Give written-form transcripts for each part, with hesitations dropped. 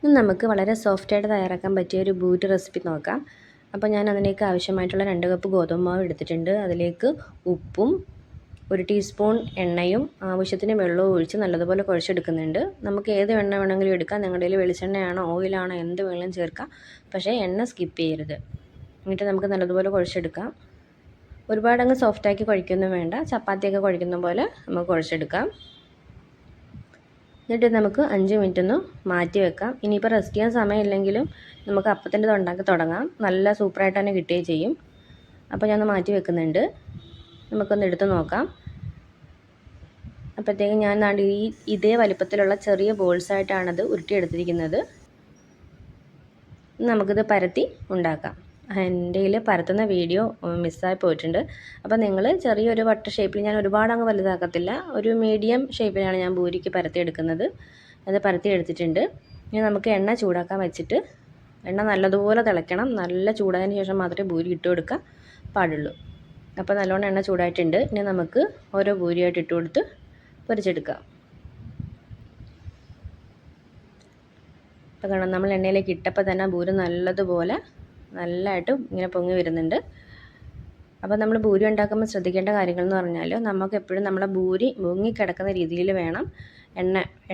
ഇന്ന് നമുക്ക് വളരെ സോഫ്റ്റായിട്ട് തയ്യാറാക്കാൻ പറ്റിയ ഒരു ബൂരി റെസിപ്പി നോക്കാം. അപ്പോൾ ഞാൻ അതിലേക്ക് ആവശ്യമായിട്ടുള്ള 2 കപ്പ് ഗോതമ്പ് മാവ് എടുത്തിട്ടുണ്ട്. അതിലേക്ക് ഉപ്പും 1 ടീസ്പൂൺ എണ്ണയും ആവശ്യത്തിന് വെള്ളവും ഒഴിച്ച് നല്ലതുപോലെ കുഴച്ചെടുക്കുന്നുണ്ട്. നമുക്ക് ഏത് എണ്ണ വേണമെങ്കിലും എടുക്കാം. നിങ്ങളുടെ കയ്യിൽ വെളിച്ചെണ്ണയാണോ ഓയിലാണോ എന്ത് വേണമെങ്കിലും ചേർക്കാം. പക്ഷേ എണ്ണ സ്കിപ്പ് ചെയ്യരുത്. എന്നിട്ട് നമുക്ക് നല്ലതുപോലെ കുഴച്ചെടുക്കാം. ഒരുപാടങ്ങ് സോഫ്റ്റാക്കി കുഴയ്ക്കൊന്നും വേണ്ട. ചപ്പാത്തിയൊക്കെ കുഴയ്ക്കുന്ന പോലെ നമുക്ക് കുഴച്ചെടുക്കാം. എന്നിട്ട് നമുക്ക് 5 മിനിറ്റ് ഒന്ന് മാറ്റി വെക്കാം. ഇനിയിപ്പോൾ റെസ്റ്റ് ചെയ്യാൻ സമയമില്ലെങ്കിലും നമുക്ക് അപ്പത്തിൻ്റെ ഇത് ഉണ്ടാക്കി തുടങ്ങാം. നല്ല സൂപ്പറായിട്ട് തന്നെ കിട്ടുകയും ചെയ്യും. അപ്പോൾ ഞാൻ ഒന്ന് മാറ്റി വെക്കുന്നുണ്ട്. നമുക്കൊന്ന് എടുത്ത് നോക്കാം. അപ്പോഴത്തേക്കും ഞാൻ ഇതേ വലിപ്പത്തിലുള്ള ചെറിയ ബോൾസായിട്ടാണത് ഉരുട്ടിയെടുത്തിരിക്കുന്നത്. നമുക്കിത് പരത്തി ഉണ്ടാക്കാം. എൻ്റെ കയ്യിൽ പരത്തുന്ന വീഡിയോ മിസ്സായി പോയിട്ടുണ്ട്. അപ്പോൾ നിങ്ങൾ ചെറിയൊരു വട്ട ഷേപ്പിൽ, ഞാൻ ഒരുപാട് അങ്ങ് വലുതാക്കത്തില്ല, ഒരു മീഡിയം ഷേപ്പിലാണ് ഞാൻ ബൂരിക്ക് പരത്തിയെടുക്കുന്നത്. അത് പരത്തിയെടുത്തിട്ടുണ്ട്. ഇനി നമുക്ക് എണ്ണ ചൂടാക്കാൻ വെച്ചിട്ട് എണ്ണ നല്ലതുപോലെ തിളയ്ക്കണം. നല്ല ചൂടായതിന് ശേഷം മാത്രമേ ബൂരി ഇട്ട് കൊടുക്കാൻ പാടുള്ളൂ. അപ്പോൾ നല്ലോണം എണ്ണ ചൂടായിട്ടുണ്ട്. ഇനി നമുക്ക് ഓരോ ബൂരിയായിട്ട് ഇട്ട് കൊടുത്ത് പൊരിച്ചെടുക്കാം. അപ്പോൾ കാണാം, നമ്മൾ എണ്ണയിലേക്ക് ഇട്ടപ്പോൾ തന്നെ ബൂരി നല്ലതായിട്ട് ഇങ്ങനെ പൊങ്ങി വരുന്നുണ്ട്. അപ്പോൾ നമ്മൾ ബൂരി ഉണ്ടാക്കുമ്പോൾ ശ്രദ്ധിക്കേണ്ട കാര്യങ്ങൾ എന്ന് പറഞ്ഞാൽ, നമുക്ക് എപ്പോഴും നമ്മളെ ബൂരി മുങ്ങിക്കിടക്കുന്ന രീതിയിൽ വേണം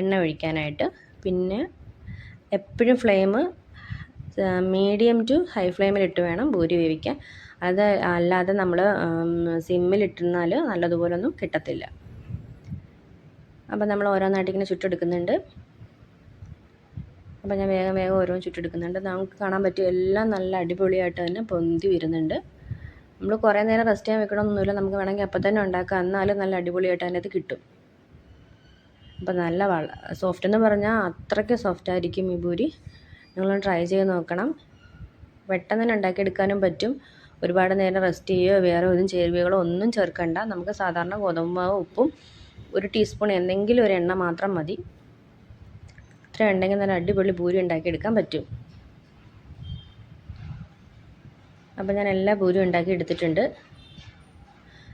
എണ്ണ ഒഴിക്കാനായിട്ട്. പിന്നെ എപ്പോഴും ഫ്ലെയിം മീഡിയം ടു ഹൈ ഫ്ലെയിമിലിട്ട് വേണം ബൂരി വേവിക്കാൻ. അത് അല്ലാതെ നമ്മൾ സിമ്മിലിട്ടിരുന്നാൽ നല്ലതുപോലൊന്നും കിട്ടത്തില്ല. അപ്പോൾ നമ്മൾ ഓരോന്നായിട്ട് ഇങ്ങനെ ചുട്ടെടുക്കുന്നുണ്ട്. അപ്പോൾ ഞാൻ വേഗം ഓരോന്ന് ചുട്ടെടുക്കുന്നുണ്ട്. നമുക്ക് കാണാൻ പറ്റും എല്ലാം നല്ല അടിപൊളിയായിട്ട് തന്നെ പൊന്തി വരുന്നുണ്ട്. നമ്മൾ കുറേ നേരം റെസ്റ്റ് ചെയ്യാൻ വെക്കണമെന്നൊന്നുമില്ല. നമുക്ക് വേണമെങ്കിൽ അപ്പം തന്നെ ഉണ്ടാക്കാം. എന്നാലും നല്ല അടിപൊളിയായിട്ട് തന്നെ അത് കിട്ടും. അപ്പോൾ നല്ല സോഫ്റ്റ് എന്ന് പറഞ്ഞാൽ അത്രയ്ക്ക് സോഫ്റ്റ് ആയിരിക്കും ഈ ബൂരി. നിങ്ങളൊന്ന് ട്രൈ ചെയ്ത് നോക്കണം. പെട്ടെന്ന് തന്നെ ഉണ്ടാക്കിയെടുക്കാനും പറ്റും. ഒരുപാട് നേരം റെസ്റ്റ് ചെയ്യുകയോ വേറെ ഒന്നും ചേരുവകളോ ഒന്നും ചേർക്കണ്ട. നമുക്ക് സാധാരണ ഗോതമ്പ് മാവ്, ഉപ്പും 1 ടീസ്പൂൺ എന്തെങ്കിലും ഒരു എണ്ണ മാത്രം മതി. ഇത്ര ഉണ്ടെങ്കിൽ നല്ല അടിപൊളി ബൂരി ഉണ്ടാക്കിയെടുക്കാൻ പറ്റും. അപ്പോൾ ഞാൻ എല്ലാ ബൂരിയും ഉണ്ടാക്കി എടുത്തിട്ടുണ്ട്.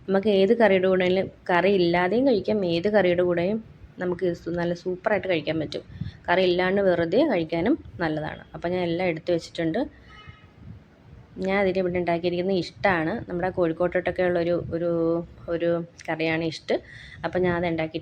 നമുക്ക് ഏത് കറിയുടെ കൂടെയും, കറി ഇല്ലാതെയും കഴിക്കാം, ഏത് കറിയുടെ കൂടെയും നമുക്ക് നല്ല സൂപ്പറായിട്ട് കഴിക്കാൻ പറ്റും. കറി ഇല്ലാണ്ട് വെറുതെ കഴിക്കാനും നല്ലതാണ്. അപ്പോൾ ഞാൻ എല്ലാം എടുത്ത് വെച്ചിട്ടുണ്ട്. ഞാൻ അതിൻ്റെ ഇവിടെ ഉണ്ടാക്കിയിരിക്കുന്നത് ഇഷ്ടമാണ്. നമ്മുടെ കോഴിക്കോട്ടൊക്കെ ഉള്ള ഒരു കറിയാണ് ഇഷ്ടം. അപ്പോൾ ഞാൻ അത് ഉണ്ടാക്കിയിട്ട്